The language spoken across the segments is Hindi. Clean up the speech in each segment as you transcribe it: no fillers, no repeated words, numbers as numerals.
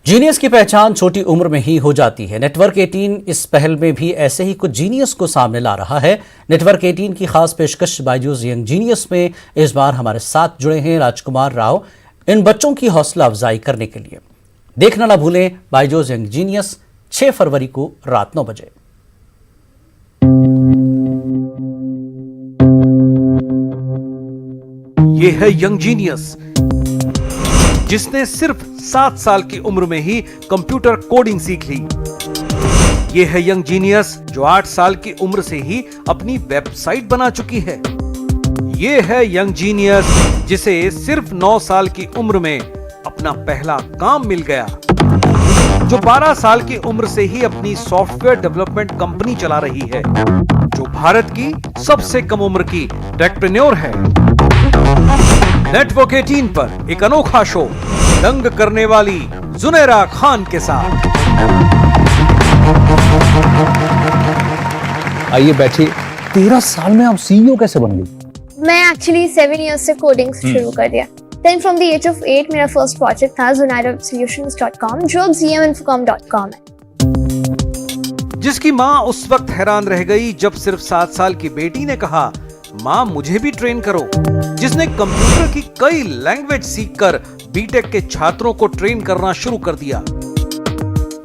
जीनियस की पहचान छोटी उम्र में ही हो जाती है। नेटवर्क 18 इस पहल में भी ऐसे ही कुछ जीनियस को सामने ला रहा है। नेटवर्क 18 की खास पेशकश बायजूस यंग जीनियस में इस बार हमारे साथ जुड़े हैं राजकुमार राव इन बच्चों की हौसला अफजाई करने के लिए। देखना ना भूलें बायजूस यंग जीनियस 6 फरवरी को रात 9 बजे। ये है यंग जीनियस जिसने सिर्फ 7 साल की उम्र में ही कंप्यूटर कोडिंग सीख ली। ये है यंग जीनियस जो 8 साल की उम्र से ही अपनी वेबसाइट बना चुकी है। ये है यंग जीनियस जिसे सिर्फ 9 साल की उम्र में अपना पहला काम मिल गया, जो 12 साल की उम्र से ही अपनी सॉफ्टवेयर डेवलपमेंट कंपनी चला रही है, जो भारत की सबसे कम उम्र की टेकप्रेन्योर है। नेटवर्क 18 पर एक अनोखा शो दंग करने वाली जुनैरा खान के साथ। आइए बैठिए। 13 साल में आप सीईओ कैसे बन गई? मैं एक्चुअली 7 इयर्स से कोडिंग शुरू कर दिया। Then from the age of 8 मेरा फर्स्ट प्रोजेक्ट था zunairasolutions.com जो अब zminfocom.com है। जिसकी माँ उस वक्त हैरान रह गई जब सिर्फ 7 साल की बेटी ने कहा, माँ मुझे भी ट्रेन करो। जिसने कंप्यूटर की कई लैंग्वेज सीखकर बीटेक के छात्रों को ट्रेन करना शुरू कर दिया,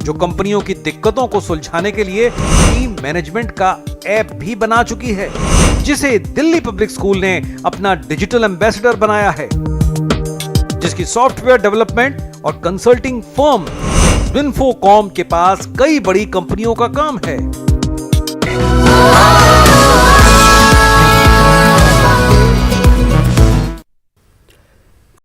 जो कंपनियों की दिक्कतों को सुलझाने के लिए टीम मैनेजमेंट का ऐप भी बना चुकी है, जिसे दिल्ली पब्लिक स्कूल ने अपना डिजिटल एम्बेसडर बनाया है, जिसकी सॉफ्टवेयर डेवलपमेंट और कंसल्टिंग फर्म ज़मिनफोकॉम के पास कई बड़ी कंपनियों का काम है।